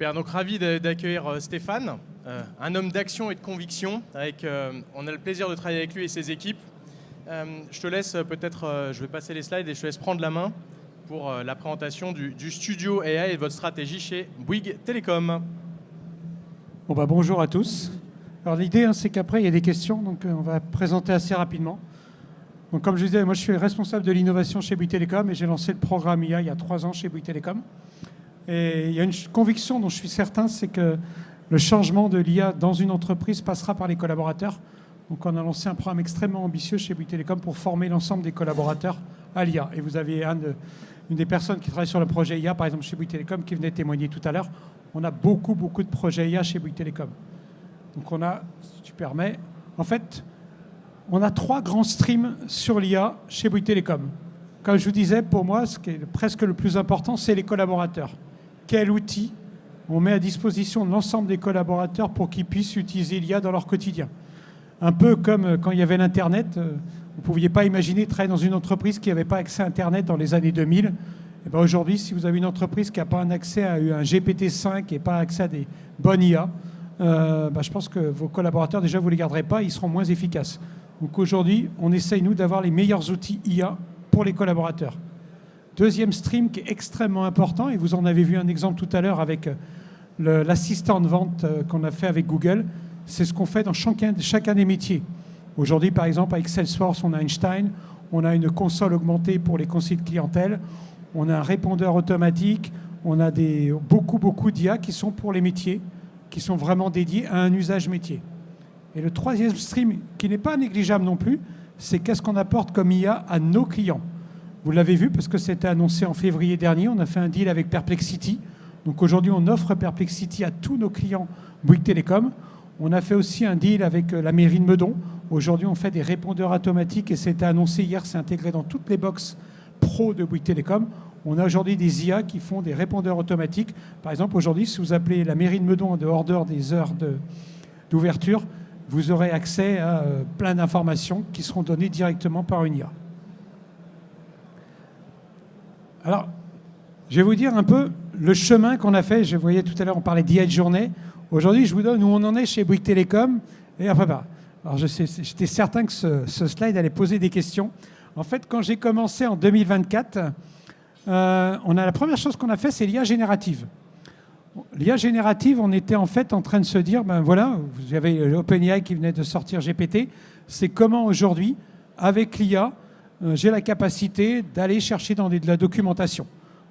Super, donc ravi d'accueillir Stéphane, un homme d'action et de conviction. On a le plaisir de travailler avec lui et ses équipes. Je te laisse peut-être, je vais passer les slides et je te laisse prendre la main pour la présentation du studio AI et de votre stratégie chez Bouygues Télécom. Bonjour à tous. Alors l'idée, c'est qu'après, il y a des questions, donc on va présenter assez rapidement. Donc, comme je disais, moi je suis responsable de l'innovation chez Bouygues Télécom et j'ai lancé le programme IA il y a 3 ans chez Bouygues Télécom. Et il y a une conviction dont je suis certain, c'est que le changement de l'IA dans une entreprise passera par les collaborateurs. Donc on a lancé un programme extrêmement ambitieux chez Bouygues Télécom pour former l'ensemble des collaborateurs à l'IA. Et vous avez une des personnes qui travaille sur le projet IA, par exemple chez Bouygues Télécom, qui venait témoigner tout à l'heure. On a beaucoup de projets IA chez Bouygues Télécom. Donc on a, si tu permets, en fait, on a 3 grands streams sur l'IA chez Bouygues Télécom. Comme je vous disais, pour moi, ce qui est presque le plus important, c'est les collaborateurs. Quel outil on met à disposition de l'ensemble des collaborateurs pour qu'ils puissent utiliser l'IA dans leur quotidien. Un peu comme quand il y avait l'Internet, vous ne pouviez pas imaginer travailler dans une entreprise qui n'avait pas accès à Internet dans les années 2000. Et bien aujourd'hui, si vous avez une entreprise qui n'a pas un accès à un GPT-5 et pas accès à des bonnes IA, je pense que vos collaborateurs, déjà, vous ne les garderez pas, ils seront moins efficaces. Donc aujourd'hui, on essaye, nous, d'avoir les meilleurs outils IA pour les collaborateurs. Deuxième stream qui est extrêmement important, et vous en avez vu un exemple tout à l'heure avec l'assistant de vente qu'on a fait avec Google, c'est ce qu'on fait dans chacun des métiers. Aujourd'hui, par exemple, avec Salesforce, on a Einstein, on a une console augmentée pour les conseils de clientèle, on a un répondeur automatique, on a beaucoup d'IA qui sont pour les métiers, qui sont vraiment dédiés à un usage métier. Et le troisième stream, qui n'est pas négligeable non plus, c'est qu'est-ce qu'on apporte comme IA à nos clients. Vous l'avez vu parce que c'était annoncé en février dernier. On a fait un deal avec Perplexity. Donc aujourd'hui, on offre Perplexity à tous nos clients Bouygues Télécom. On a fait aussi un deal avec la mairie de Meudon. Aujourd'hui, on fait des répondeurs automatiques et c'était annoncé hier, c'est intégré dans toutes les box pro de Bouygues Télécom. On a aujourd'hui des IA qui font des répondeurs automatiques. Par exemple, aujourd'hui, si vous appelez la mairie de Meudon en dehors des heures d'ouverture, vous aurez accès à plein d'informations qui seront données directement par une IA. Alors, je vais vous dire un peu le chemin qu'on a fait. Je voyais tout à l'heure, on parlait d'IA de journée. Aujourd'hui, je vous donne où on en est chez Bouygues Télécom. Et après, alors, j'étais certain que ce slide allait poser des questions. En fait, quand j'ai commencé en 2024, la première chose qu'on a fait, c'est l'IA générative. L'IA générative, on était en fait en train de se dire, voilà, vous avez OpenAI qui venait de sortir GPT, c'est comment aujourd'hui, avec l'IA, j'ai la capacité d'aller chercher dans de la documentation.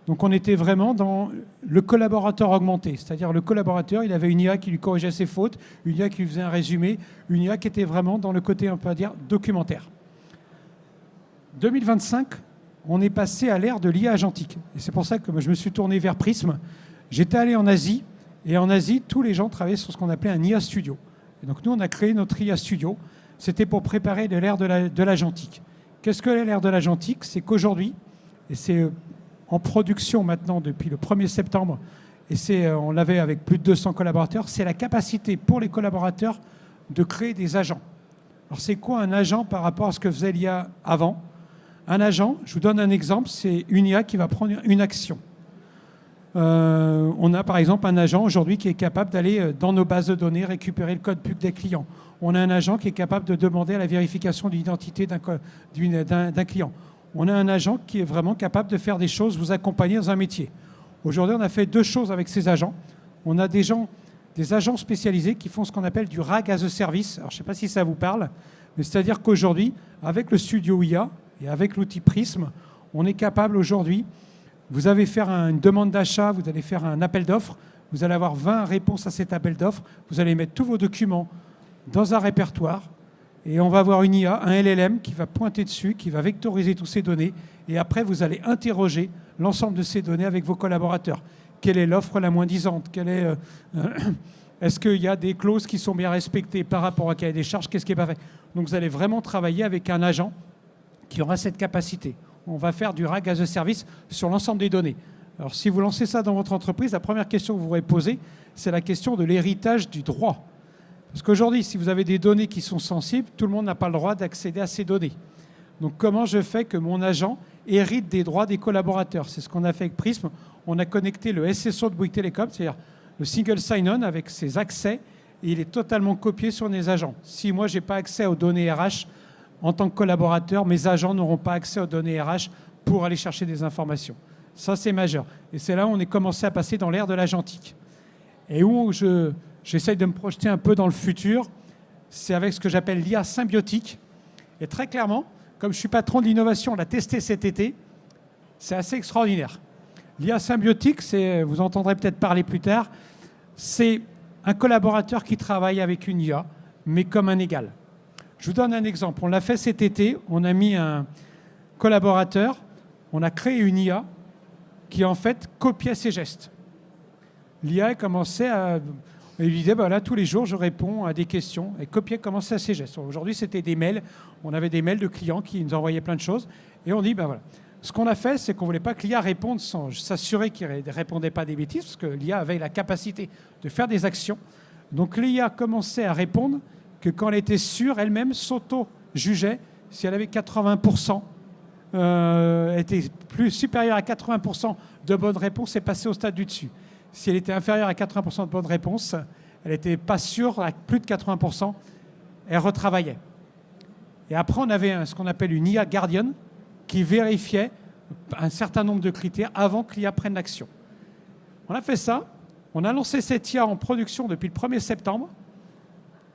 Donc on était vraiment dans le collaborateur augmenté, c'est-à-dire le collaborateur, il avait une IA qui lui corrigeait ses fautes, une IA qui lui faisait un résumé, une IA qui était vraiment dans le côté, on peut dire, documentaire. 2025, on est passé à l'ère de l'IA agentique. Et c'est pour ça que je me suis tourné vers Prism. J'étais allé en Asie, et en Asie, tous les gens travaillaient sur ce qu'on appelait un IA Studio. Et donc nous, on a créé notre IA Studio. C'était pour préparer l'ère de l'agentique. Qu'est-ce que l'ère de l'agentique? C'est qu'aujourd'hui, et c'est en production maintenant depuis le 1er septembre, et on l'avait avec plus de 200 collaborateurs, c'est la capacité pour les collaborateurs de créer des agents. Alors c'est quoi un agent par rapport à ce que faisait l'IA avant? Un agent, je vous donne un exemple, c'est une IA qui va prendre une action. On a par exemple un agent aujourd'hui qui est capable d'aller dans nos bases de données récupérer le code PUC des clients. On a un agent qui est capable de demander à la vérification de l'identité d'un client. On a un agent qui est vraiment capable de faire des choses, vous accompagner dans un métier. Aujourd'hui, on a fait 2 choses avec ces agents. On a des agents spécialisés qui font ce qu'on appelle du RAG as a service. Alors, je ne sais pas si ça vous parle, mais c'est-à-dire qu'aujourd'hui, avec le studio IA et avec l'outil Prism, on est capable aujourd'hui, vous allez faire une demande d'achat, vous allez faire un appel d'offres, vous allez avoir 20 réponses à cet appel d'offres, vous allez mettre tous vos documents dans un répertoire et on va avoir une IA, un LLM qui va pointer dessus, qui va vectoriser toutes ces données et après vous allez interroger l'ensemble de ces données avec vos collaborateurs. Quelle est l'offre la moins disante? Est-ce qu'il y a des clauses qui sont bien respectées par rapport à cahier des charges? Qu'est-ce qui n'est pas fait? Donc vous allez vraiment travailler avec un agent qui aura cette capacité. On va faire du RAG as a service sur l'ensemble des données. Alors si vous lancez ça dans votre entreprise, la première question que vous pourrez poser, c'est la question de l'héritage du droit. Parce qu'aujourd'hui, si vous avez des données qui sont sensibles, tout le monde n'a pas le droit d'accéder à ces données. Donc comment je fais que mon agent hérite des droits des collaborateurs? C'est ce qu'on a fait avec Prism. On a connecté le SSO de Bouygues Télécom, c'est-à-dire le single sign-on avec ses accès, et il est totalement copié sur mes agents. Si moi, je n'ai pas accès aux données RH en tant que collaborateur, mes agents n'auront pas accès aux données RH pour aller chercher des informations. Ça, c'est majeur. Et c'est là où on est commencé à passer dans l'ère de l'agentique. Et où j'essaye de me projeter un peu dans le futur, c'est avec ce que j'appelle l'IA symbiotique. Et très clairement, comme je suis patron de l'innovation, on l'a testé cet été, c'est assez extraordinaire. L'IA symbiotique, vous entendrez peut-être parler plus tard, c'est un collaborateur qui travaille avec une IA, mais comme un égal. Je vous donne un exemple. On l'a fait cet été, on a mis un collaborateur, on a créé une IA qui en fait copiait ses gestes. L'IA commençait à... Il lui disait, là, tous les jours, je réponds à des questions. Et copier commençait à ses gestes. Aujourd'hui, c'était des mails. On avait des mails de clients qui nous envoyaient plein de choses. Et on dit, voilà. Ce qu'on a fait, c'est qu'on ne voulait pas que l'IA réponde sans s'assurer qu'il ne répondait pas à des bêtises, parce que l'IA avait la capacité de faire des actions. Donc l'IA commençait à répondre que quand elle était sûre, elle-même s'auto-jugeait si elle avait 80%, était plus supérieure à 80% de bonnes réponses et passait au stade du dessus. Si elle était inférieure à 80% de bonnes réponses, elle n'était pas sûre, à plus de 80%, elle retravaillait. Et après, on avait ce qu'on appelle une IA Guardian qui vérifiait un certain nombre de critères avant que l'IA prenne l'action. On a fait ça, on a lancé cette IA en production depuis le 1er septembre.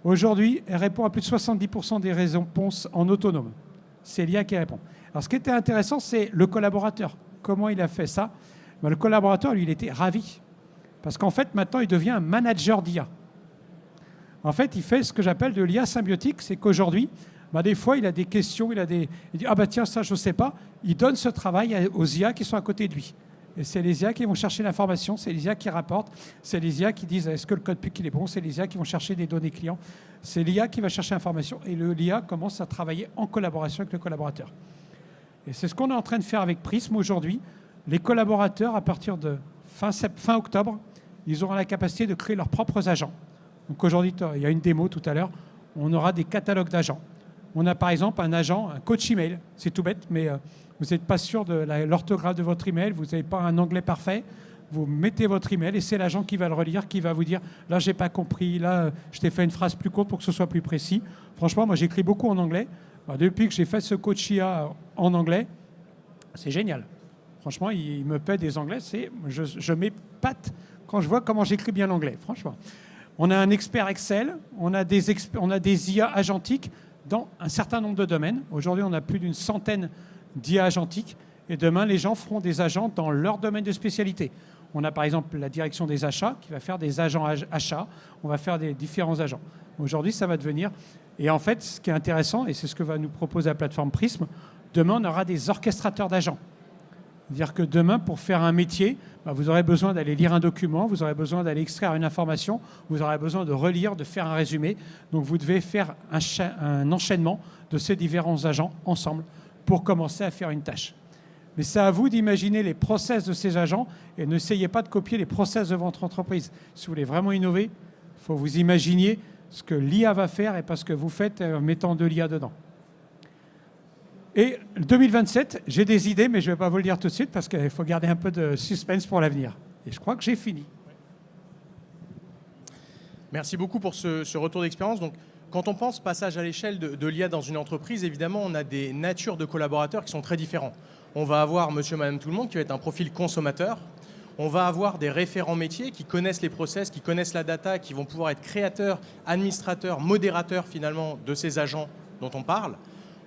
Aujourd'hui, elle répond à plus de 70% des réponses en autonome. C'est l'IA qui répond. Alors, ce qui était intéressant, c'est le collaborateur. Comment il a fait ça ? Le collaborateur, lui, il était ravi. Parce qu'en fait, maintenant, il devient un manager d'IA. En fait, il fait ce que j'appelle de l'IA symbiotique. C'est qu'aujourd'hui, des fois, il a des questions, il dit « tiens, ça, je ne sais pas ». Il donne ce travail aux IA qui sont à côté de lui. Et c'est les IA qui vont chercher l'information, c'est les IA qui rapportent, c'est les IA qui disent « est-ce que le code PUC il est bon ?» C'est les IA qui vont chercher des données clients. C'est l'IA qui va chercher l'information. Et l'IA commence à travailler en collaboration avec le collaborateur. Et c'est ce qu'on est en train de faire avec Prism aujourd'hui. Les collaborateurs, à partir de fin octobre, ils auront la capacité de créer leurs propres agents. Donc aujourd'hui, il y a une démo tout à l'heure, on aura des catalogues d'agents. On a par exemple un agent, un coach email, c'est tout bête, mais vous n'êtes pas sûr de l'orthographe de votre email, vous n'avez pas un anglais parfait, vous mettez votre email et c'est l'agent qui va le relire, qui va vous dire « là, je n'ai pas compris, là, je t'ai fait une phrase plus courte pour que ce soit plus précis ». Franchement, moi, j'écris beaucoup en anglais. Depuis que j'ai fait ce coach IA en anglais, c'est génial. Franchement, il me paie des anglais, je m'épate quand je vois comment j'écris bien l'anglais, franchement. On a un expert Excel, on a des IA agentiques dans un certain nombre de domaines. Aujourd'hui, on a plus d'une centaine d'IA agentiques. Et demain, les gens feront des agents dans leur domaine de spécialité. On a par exemple la direction des achats qui va faire des agents achats. On va faire des différents agents. Aujourd'hui, ça va devenir... Et en fait, ce qui est intéressant, et c'est ce que va nous proposer la plateforme Prism, demain, on aura des orchestrateurs d'agents. C'est-à-dire que demain, pour faire un métier, vous aurez besoin d'aller lire un document, vous aurez besoin d'aller extraire une information, vous aurez besoin de relire, de faire un résumé. Donc vous devez faire un enchaînement de ces différents agents ensemble pour commencer à faire une tâche. Mais c'est à vous d'imaginer les process de ces agents et n'essayez pas de copier les process de votre entreprise. Si vous voulez vraiment innover, il faut vous imaginer ce que l'IA va faire et pas ce que vous faites en mettant de l'IA dedans. Et 2027, j'ai des idées, mais je ne vais pas vous le dire tout de suite parce qu'il faut garder un peu de suspense pour l'avenir. Et je crois que j'ai fini. Merci beaucoup pour ce retour d'expérience. Donc, quand on pense passage à l'échelle de l'IA dans une entreprise, évidemment, on a des natures de collaborateurs qui sont très différents. On va avoir monsieur, madame, tout le monde qui va être un profil consommateur. On va avoir des référents métiers qui connaissent les process, qui connaissent la data, qui vont pouvoir être créateurs, administrateurs, modérateurs finalement de ces agents dont on parle.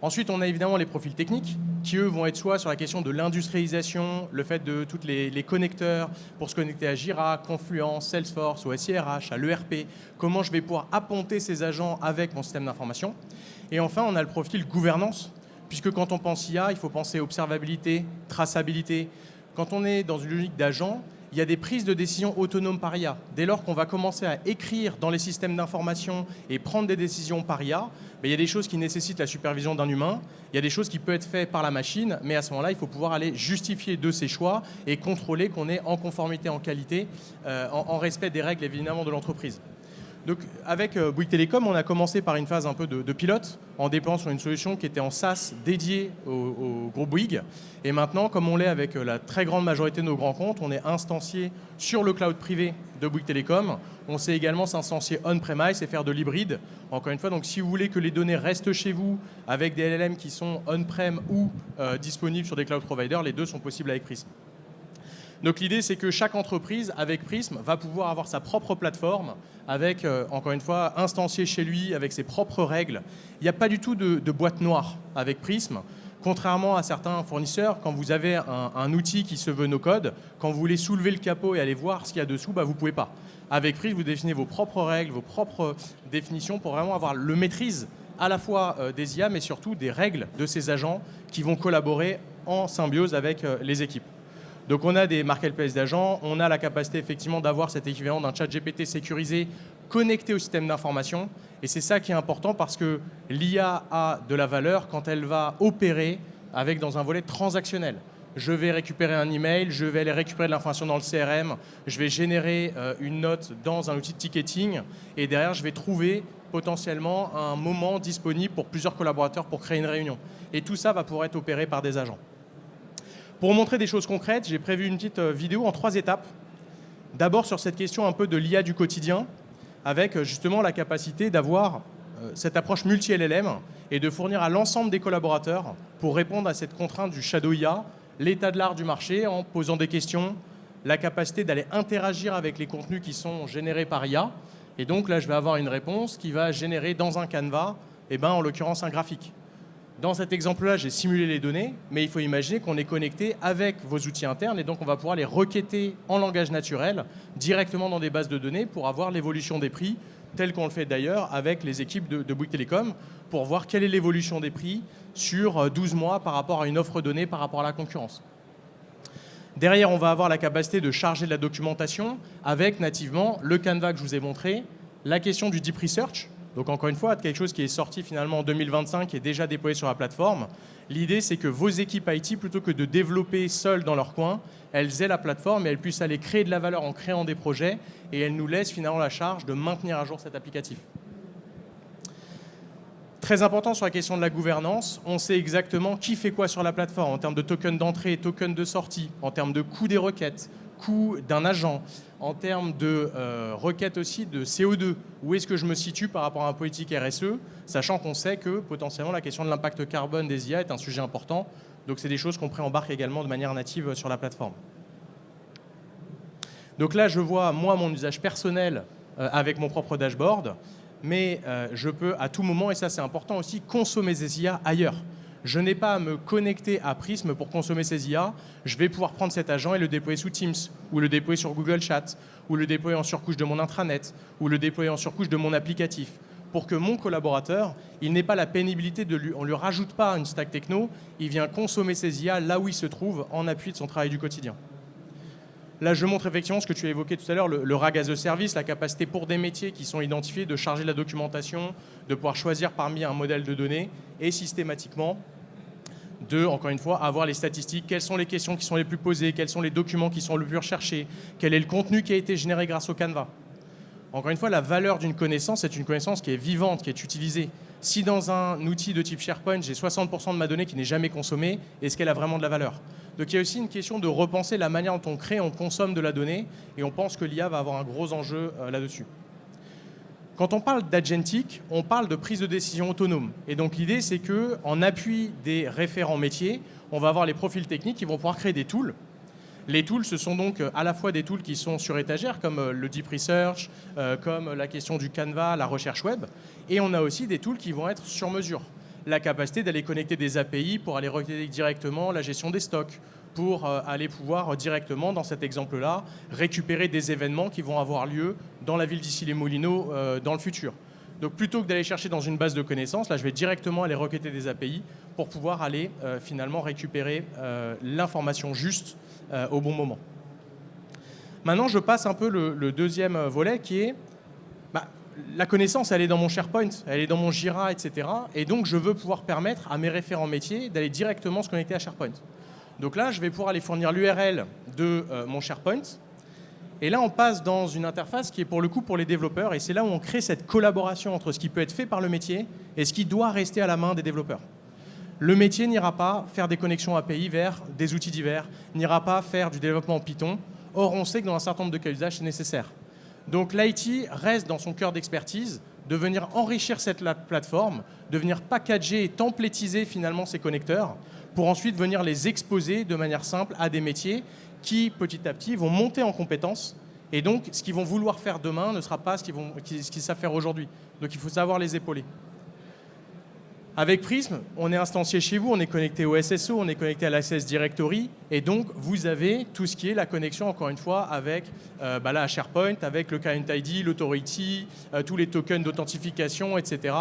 Ensuite, on a évidemment les profils techniques qui, eux, vont être soit sur la question de l'industrialisation, le fait de tous les connecteurs pour se connecter à Jira, Confluence, Salesforce, au SIRH, à l'ERP, comment je vais pouvoir apponter ces agents avec mon système d'information. Et enfin, on a le profil gouvernance, puisque quand on pense IA, il faut penser observabilité, traçabilité. Quand on est dans une logique d'agent, il y a des prises de décision autonomes par IA. Dès lors qu'on va commencer à écrire dans les systèmes d'information et prendre des décisions par IA, il y a des choses qui nécessitent la supervision d'un humain, il y a des choses qui peuvent être faites par la machine, mais à ce moment-là, il faut pouvoir aller justifier de ses choix et contrôler qu'on est en conformité, en qualité, en respect des règles évidemment de l'entreprise. Donc, avec Bouygues Telecom, on a commencé par une phase un peu de pilote, en déployant sur une solution qui était en SaaS dédiée au groupe Bouygues. Et maintenant, comme on l'est avec la très grande majorité de nos grands comptes, on est instancié sur le cloud privé de Bouygues Telecom. On sait également s'instancier on-premise et faire de l'hybride. Encore une fois, donc, si vous voulez que les données restent chez vous avec des LLM qui sont on-prem ou disponibles sur des cloud providers, les deux sont possibles avec Prism. Donc l'idée, c'est que chaque entreprise, avec Prism, va pouvoir avoir sa propre plateforme, avec, encore une fois, instancié chez lui, avec ses propres règles. Il n'y a pas du tout de boîte noire avec Prism. Contrairement à certains fournisseurs, quand vous avez un outil qui se veut no-code, quand vous voulez soulever le capot et aller voir ce qu'il y a dessous, vous ne pouvez pas. Avec Prism, vous définissez vos propres règles, vos propres définitions pour vraiment avoir le maîtrise à la fois des IA, mais surtout des règles de ces agents qui vont collaborer en symbiose avec les équipes. Donc on a des marketplaces d'agents, on a la capacité effectivement d'avoir cet équivalent d'un chat GPT sécurisé connecté au système d'information. Et c'est ça qui est important parce que l'IA a de la valeur quand elle va opérer avec dans un volet transactionnel. Je vais récupérer un email, je vais aller récupérer de l'information dans le CRM, je vais générer une note dans un outil de ticketing et derrière je vais trouver potentiellement un moment disponible pour plusieurs collaborateurs pour créer une réunion. Et tout ça va pouvoir être opéré par des agents. Pour montrer des choses concrètes, j'ai prévu une petite vidéo en 3 étapes. D'abord sur cette question un peu de l'IA du quotidien, avec justement la capacité d'avoir cette approche multi-LLM et de fournir à l'ensemble des collaborateurs pour répondre à cette contrainte du shadow IA, l'état de l'art du marché en posant des questions, la capacité d'aller interagir avec les contenus qui sont générés par IA. Et donc là, je vais avoir une réponse qui va générer dans un canevas, en l'occurrence un graphique. Dans cet exemple-là, j'ai simulé les données, mais il faut imaginer qu'on est connecté avec vos outils internes et donc on va pouvoir les requêter en langage naturel directement dans des bases de données pour avoir l'évolution des prix, tel qu'on le fait d'ailleurs avec les équipes de Bouygues Telecom, pour voir quelle est l'évolution des prix sur 12 mois par rapport à une offre donnée, par rapport à la concurrence. Derrière, on va avoir la capacité de charger de la documentation avec nativement le Canva que je vous ai montré, la question du Deep Research. Donc encore une fois, quelque chose qui est sorti finalement en 2025 et est déjà déployé sur la plateforme. L'idée, c'est que vos équipes IT, plutôt que de développer seules dans leur coin, elles aient la plateforme et elles puissent aller créer de la valeur en créant des projets et elles nous laissent finalement la charge de maintenir à jour cet applicatif. Très important sur la question de la gouvernance, on sait exactement qui fait quoi sur la plateforme en termes de token d'entrée, token de sortie, en termes de coût des requêtes, coût d'un agent, en termes de requêtes aussi de CO2. Où est-ce que je me situe par rapport à un politique RSE, sachant qu'on sait que potentiellement la question de l'impact carbone des IA est un sujet important. Donc c'est des choses qu'on préembarque également de manière native sur la plateforme. Donc là, je vois moi mon usage personnel avec mon propre dashboard, mais je peux à tout moment, et ça c'est important aussi, consommer ces IA ailleurs. Je n'ai pas à me connecter à Prism pour consommer ces IA. Je vais pouvoir prendre cet agent et le déployer sous Teams, ou le déployer sur Google Chat, ou le déployer en surcouche de mon intranet, ou le déployer en surcouche de mon applicatif, pour que mon collaborateur, il n'ait pas la pénibilité on ne lui rajoute pas une stack techno, il vient consommer ces IA là où il se trouve en appui de son travail du quotidien. Là, je montre effectivement ce que tu as évoqué tout à l'heure, le RAG as a service, la capacité pour des métiers qui sont identifiés de charger la documentation, de pouvoir choisir parmi un modèle de données et systématiquement de, encore une fois, avoir les statistiques, quelles sont les questions qui sont les plus posées, quels sont les documents qui sont le plus recherchés, quel est le contenu qui a été généré grâce au Canva. Encore une fois, la valeur d'une connaissance, c'est une connaissance qui est vivante, qui est utilisée. Si dans un outil de type SharePoint, j'ai 60% de ma donnée qui n'est jamais consommée, est-ce qu'elle a vraiment de la valeur ? Donc il y a aussi une question de repenser la manière dont on crée, on consomme de la donnée, et on pense que l'IA va avoir un gros enjeu là-dessus. Quand on parle d'agentic, on parle de prise de décision autonome. Et donc l'idée, c'est qu'en appui des référents métiers, on va avoir les profils techniques qui vont pouvoir créer des tools. Les tools, ce sont donc à la fois des tools qui sont sur étagère, comme le Deep Research, comme la question du Canva, la recherche web. Et on a aussi des tools qui vont être sur mesure. La capacité d'aller connecter des API pour aller requêter directement la gestion des stocks, pour aller pouvoir directement, dans cet exemple-là, récupérer des événements qui vont avoir lieu dans la ville d'Issy-les-Moulineaux dans le futur. Donc plutôt que d'aller chercher dans une base de connaissances, là je vais directement aller requêter des API pour pouvoir aller finalement récupérer l'information juste au bon moment. Maintenant, je passe un peu le deuxième volet qui est la connaissance, elle est dans mon SharePoint, elle est dans mon Jira, etc. Et donc, je veux pouvoir permettre à mes référents métiers d'aller directement se connecter à SharePoint. Donc là, je vais pouvoir aller fournir l'URL de mon SharePoint. Et là, on passe dans une interface qui est pour le coup pour les développeurs, et c'est là où on crée cette collaboration entre ce qui peut être fait par le métier et ce qui doit rester à la main des développeurs. Le métier n'ira pas faire des connexions API vers des outils divers, n'ira pas faire du développement en Python. Or, on sait que dans un certain nombre de cas d'usage, c'est nécessaire. Donc l'IT reste dans son cœur d'expertise de venir enrichir cette plateforme, de venir packager et templétiser finalement ces connecteurs pour ensuite venir les exposer de manière simple à des métiers qui, petit à petit, vont monter en compétences. Et donc, ce qu'ils vont vouloir faire demain ne sera pas ce qu'ils savent faire aujourd'hui. Donc, il faut savoir les épauler. Avec Prism, on est instancié chez vous, on est connecté au SSO, on est connecté à l'Access Directory, et donc vous avez tout ce qui est la connexion, encore une fois, avec là, SharePoint, avec le Client ID, l'Authority, tous les tokens d'authentification, etc.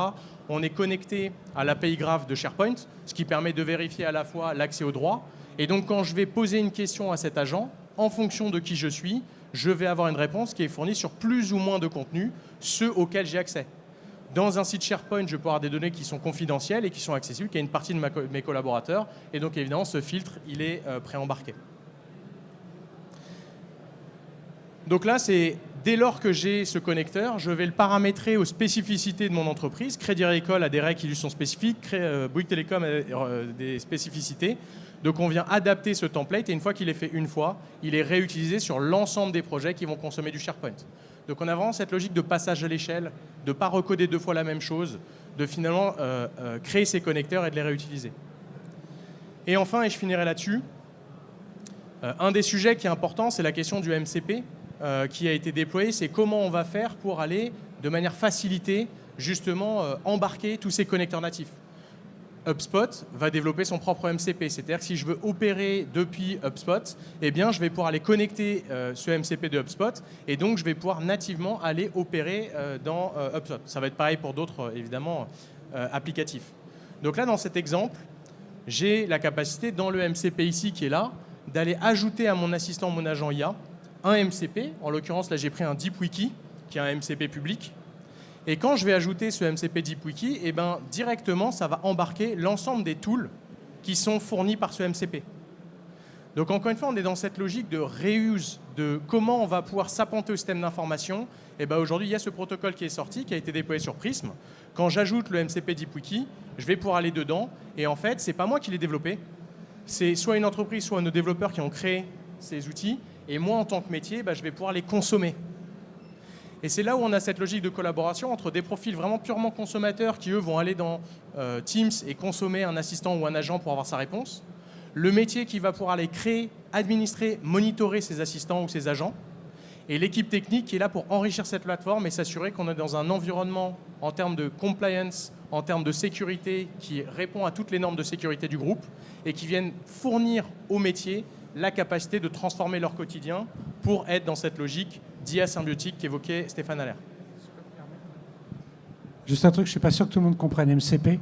On est connecté à l'API Graph de SharePoint, ce qui permet de vérifier à la fois l'accès aux droits. Et donc, quand je vais poser une question à cet agent, en fonction de qui je suis, je vais avoir une réponse qui est fournie sur plus ou moins de contenus, ceux auxquels j'ai accès. Dans un site SharePoint, je peux avoir des données qui sont confidentielles et qui sont accessibles, qui a une partie de mes collaborateurs. Et donc, évidemment, ce filtre, il est préembarqué. Donc là, c'est dès lors que j'ai ce connecteur, je vais le paramétrer aux spécificités de mon entreprise. Crédit Agricole a des règles qui lui sont spécifiques, Bouygues Télécom a des spécificités. Donc, on vient adapter ce template et une fois qu'il est fait une fois, il est réutilisé sur l'ensemble des projets qui vont consommer du SharePoint. Donc on a vraiment cette logique de passage à l'échelle, de ne pas recoder deux fois la même chose, de finalement créer ces connecteurs et de les réutiliser. Et enfin, et je finirai là-dessus, un des sujets qui est important, c'est la question du MCP qui a été déployé. C'est comment on va faire pour aller de manière facilitée, justement, embarquer tous ces connecteurs natifs. HubSpot va développer son propre MCP. C'est-à-dire que si je veux opérer depuis HubSpot, eh bien, je vais pouvoir aller connecter ce MCP de HubSpot et donc je vais pouvoir nativement aller opérer dans HubSpot. Ça va être pareil pour d'autres, évidemment, applicatifs. Donc là, dans cet exemple, j'ai la capacité, dans le MCP ici qui est là, d'aller ajouter à mon assistant, mon agent IA, un MCP. En l'occurrence, là, j'ai pris un DeepWiki, qui est un MCP public. Et quand je vais ajouter ce MCP DeepWiki, eh ben, directement, ça va embarquer l'ensemble des tools qui sont fournis par ce MCP. Donc, encore une fois, on est dans cette logique de reuse, de comment on va pouvoir s'apponter au système d'information. Et ben, aujourd'hui, il y a ce protocole qui est sorti, qui a été déployé sur Prism. Quand j'ajoute le MCP DeepWiki, je vais pouvoir aller dedans. Et en fait, ce n'est pas moi qui l'ai développé. C'est soit une entreprise, soit nos développeurs qui ont créé ces outils. Et moi, en tant que métier, ben, je vais pouvoir les consommer. Et c'est là où on a cette logique de collaboration entre des profils vraiment purement consommateurs qui, eux, vont aller dans Teams et consommer un assistant ou un agent pour avoir sa réponse. Le métier qui va pouvoir aller créer, administrer, monitorer ses assistants ou ses agents. Et l'équipe technique qui est là pour enrichir cette plateforme et s'assurer qu'on est dans un environnement en termes de compliance, en termes de sécurité, qui répond à toutes les normes de sécurité du groupe et qui viennent fournir au métier la capacité de transformer leur quotidien pour être dans cette logique d'IA symbiotique qu'évoquait Stéphane Haller. Juste un truc, je ne suis pas sûr que tout le monde comprenne MCP.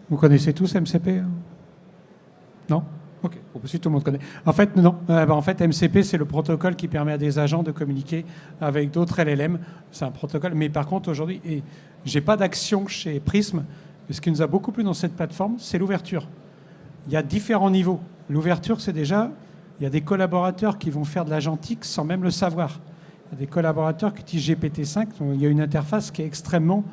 Vous connaissez tous MCP? Non? Ok, bon, si tout le monde connaît. En fait, non. En fait, MCP, c'est le protocole qui permet à des agents de communiquer avec d'autres LLM. C'est un protocole. Mais par contre, aujourd'hui, je n'ai pas d'action chez Prism. Mais ce qui nous a beaucoup plu dans cette plateforme, c'est l'ouverture. Il y a différents niveaux. L'ouverture, c'est déjà... Il y a des collaborateurs qui vont faire de l'agentique sans même le savoir. Il y a des collaborateurs qui utilisent GPT-5. Il y a une interface qui est extrêmement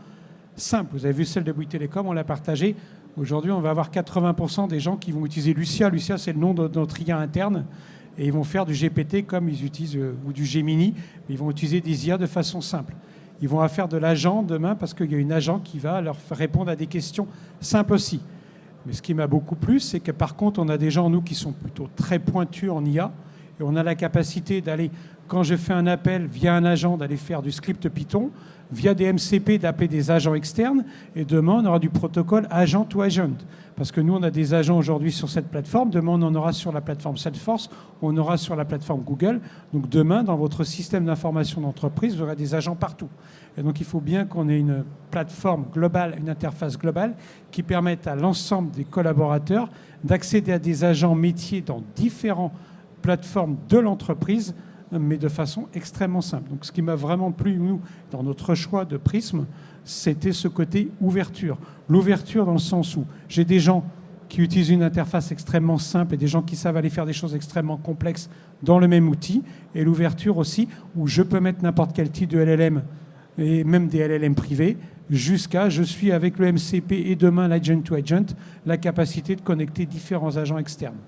simple. Vous avez vu celle de Bouygues Télécom, on l'a partagée. Aujourd'hui, on va avoir 80% des gens qui vont utiliser Lucia. Lucia, c'est le nom de notre IA interne. Et ils vont faire du GPT comme ils utilisent, ou du Gemini. Mais ils vont utiliser des IA de façon simple. Ils vont faire de l'agent demain parce qu'il y a une agent qui va leur répondre à des questions simples aussi. Mais ce qui m'a beaucoup plu, c'est que par contre, on a des gens, nous, qui sont plutôt très pointus en IA. Et on a la capacité d'aller, quand je fais un appel via un agent, d'aller faire du script Python, via des MCP, d'appeler des agents externes. Et demain, on aura du protocole agent to agent. Parce que nous, on a des agents aujourd'hui sur cette plateforme. Demain, on en aura sur la plateforme Salesforce. On aura sur la plateforme Google. Donc demain, dans votre système d'information d'entreprise, vous aurez des agents partout. Et donc, il faut bien qu'on ait une plateforme globale, une interface globale qui permette à l'ensemble des collaborateurs d'accéder à des agents métiers dans différentes plateformes de l'entreprise, mais de façon extrêmement simple. Donc, ce qui m'a vraiment plu, nous, dans notre choix de Prism, c'était ce côté ouverture. L'ouverture dans le sens où j'ai des gens qui utilisent une interface extrêmement simple et des gens qui savent aller faire des choses extrêmement complexes dans le même outil. Et l'ouverture aussi, où je peux mettre n'importe quel type de LLM, et même des LLM privés, jusqu'à, je suis avec le MCP et demain l'agent to agent, la capacité de connecter différents agents externes.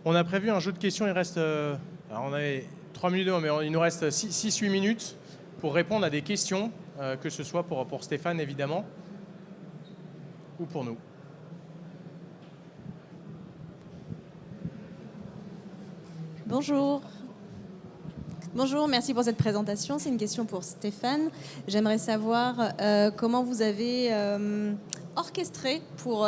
On a prévu un jeu de questions, il reste... alors on avait 3 minutes, mais il nous reste 6-8 minutes pour répondre à des questions, que ce soit pour Stéphane évidemment, ou pour nous. Bonjour. Bonjour, merci pour cette présentation. C'est une question pour Stéphane. J'aimerais savoir comment vous avez orchestré, pour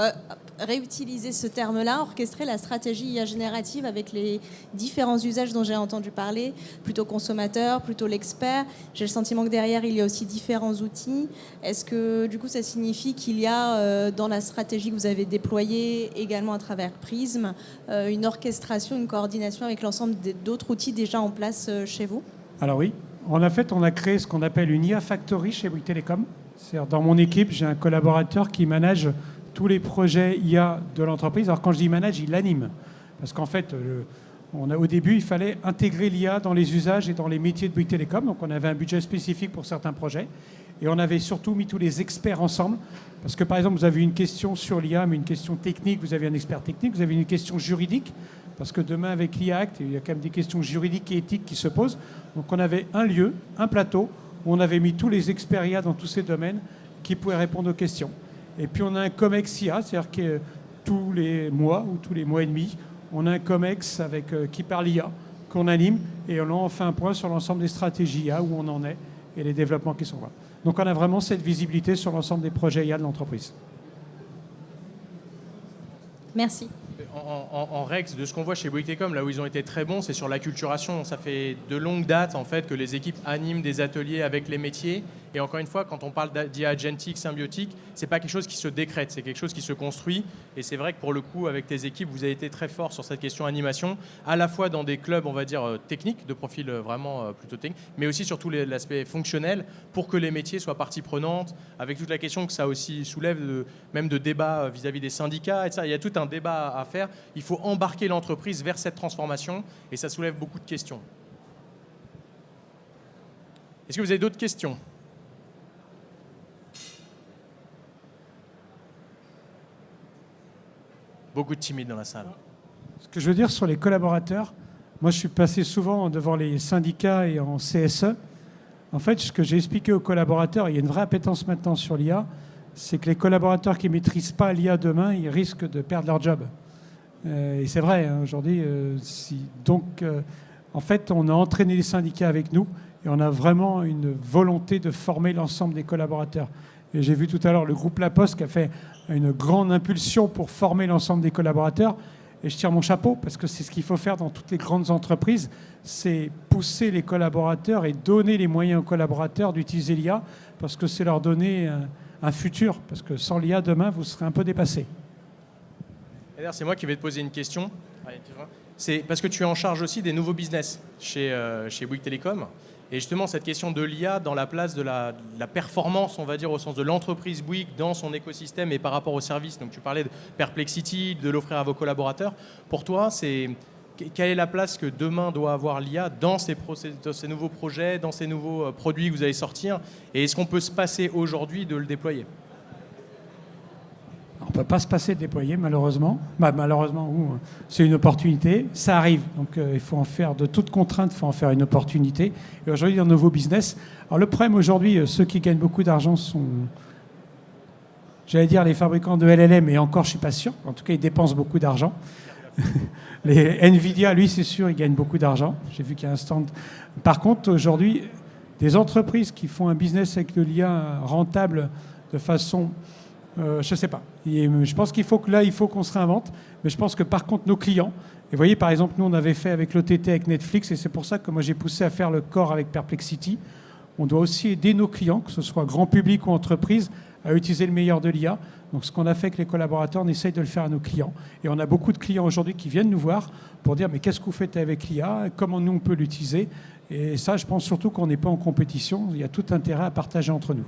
réutiliser ce terme-là, orchestrer la stratégie IA générative avec les différents usages dont j'ai entendu parler, plutôt consommateur, plutôt l'expert. J'ai le sentiment que derrière, il y a aussi différents outils. Est-ce que, du coup, ça signifie qu'il y a, dans la stratégie que vous avez déployée, également à travers Prism, une orchestration, une coordination avec l'ensemble d'autres outils déjà en place chez vous? Alors oui, on a créé ce qu'on appelle une IA Factory chez Bouygues Telecom. C'est-à-dire, dans mon équipe, j'ai un collaborateur qui manage tous les projets IA de l'entreprise. Alors quand je dis manage, il anime. Parce qu'en fait, au début, il fallait intégrer l'IA dans les usages et dans les métiers de Bouygues Telecom. Donc on avait un budget spécifique pour certains projets. Et on avait surtout mis tous les experts ensemble. Parce que par exemple, vous avez une question sur l'IA, mais une question technique, vous avez un expert technique. Vous avez une question juridique. Parce que demain, avec l'IA Act, il y a quand même des questions juridiques et éthiques qui se posent. Donc on avait un lieu, un plateau, où on avait mis tous les experts IA dans tous ces domaines qui pouvaient répondre aux questions. Et puis on a un COMEX IA, c'est-à-dire que tous les mois ou tous les mois et demi, on a un COMEX qui parle IA, qu'on anime, et on fait un point sur l'ensemble des stratégies IA, où on en est, et les développements qui sont là. Donc on a vraiment cette visibilité sur l'ensemble des projets IA de l'entreprise. Merci. En Rex, de ce qu'on voit chez Bouygues Telecom, là où ils ont été très bons, c'est sur l'acculturation. Ça fait de longue date en fait que les équipes animent des ateliers avec les métiers. Et encore une fois, quand on parle d'IA agentique, symbiotique, c'est pas quelque chose qui se décrète, c'est quelque chose qui se construit. Et c'est vrai que pour le coup, avec tes équipes, vous avez été très fort sur cette question animation, à la fois dans des clubs, on va dire techniques, de profil vraiment plutôt technique, mais aussi sur tout l'aspect fonctionnel, pour que les métiers soient partie prenante, avec toute la question que ça aussi soulève, même de débats vis-à-vis des syndicats, etc. Il y a tout un débat à faire. Il faut embarquer l'entreprise vers cette transformation, et ça soulève beaucoup de questions. Est-ce que vous avez d'autres questions ? Beaucoup de timides dans la salle. Ce que je veux dire sur les collaborateurs, moi je suis passé souvent devant les syndicats et en CSE. En fait, ce que j'ai expliqué aux collaborateurs, il y a une vraie appétence maintenant sur l'IA, c'est que les collaborateurs qui ne maîtrisent pas l'IA demain, ils risquent de perdre leur job. Et c'est vrai, hein, aujourd'hui. En fait, on a entraîné les syndicats avec nous et on a vraiment une volonté de former l'ensemble des collaborateurs. Et j'ai vu tout à l'heure le groupe La Poste qui a fait une grande impulsion pour former l'ensemble des collaborateurs. Et je tire mon chapeau parce que c'est ce qu'il faut faire dans toutes les grandes entreprises, c'est pousser les collaborateurs et donner les moyens aux collaborateurs d'utiliser l'IA parce que c'est leur donner un futur. Parce que sans l'IA, demain, vous serez un peu dépassés. Et d'ailleurs, c'est moi qui vais te poser une question. C'est parce que tu es en charge aussi des nouveaux business chez Bouygues Telecom. Et justement, cette question de l'IA dans la place de la performance, on va dire, au sens de l'entreprise Bouygues dans son écosystème et par rapport au service. Donc tu parlais de Perplexity, de l'offrir à vos collaborateurs. Pour toi, quelle est la place que demain doit avoir l'IA dans ces nouveaux projets, dans ces nouveaux produits que vous allez sortir? Et est-ce qu'on peut se passer aujourd'hui de le déployer? On ne peut pas se passer de déployer, malheureusement. Malheureusement, c'est une opportunité. Ça arrive. Donc, il faut en faire de toute contrainte, il faut en faire une opportunité. Et aujourd'hui, dans nos nouveaux business, alors le problème aujourd'hui, ceux qui gagnent beaucoup d'argent sont, j'allais dire, les fabricants de LLM, et encore, je ne suis pas sûr. En tout cas, ils dépensent beaucoup d'argent. Les Nvidia, lui, c'est sûr, ils gagnent beaucoup d'argent. J'ai vu qu'il y a un stand. Par contre, aujourd'hui, des entreprises qui font un business avec de l'IA rentable de façon... je ne sais pas. Je pense qu'il faut qu'on se réinvente. Mais je pense que par contre, nos clients, et vous voyez, par exemple, nous, on avait fait avec l'OTT, avec Netflix, et c'est pour ça que moi, j'ai poussé à faire le corps avec Perplexity. On doit aussi aider nos clients, que ce soit grand public ou entreprise, à utiliser le meilleur de l'IA. Donc, ce qu'on a fait avec les collaborateurs, on essaye de le faire à nos clients. Et on a beaucoup de clients aujourd'hui qui viennent nous voir pour dire, mais qu'est-ce que vous faites avec l'IA? Comment nous, on peut l'utiliser? Et ça, je pense surtout qu'on n'est pas en compétition. Il y a tout intérêt à partager entre nous.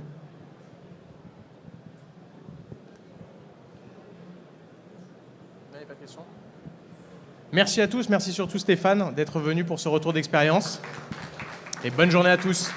Merci à tous, merci surtout Stéphane d'être venu pour ce retour d'expérience. Et bonne journée à tous.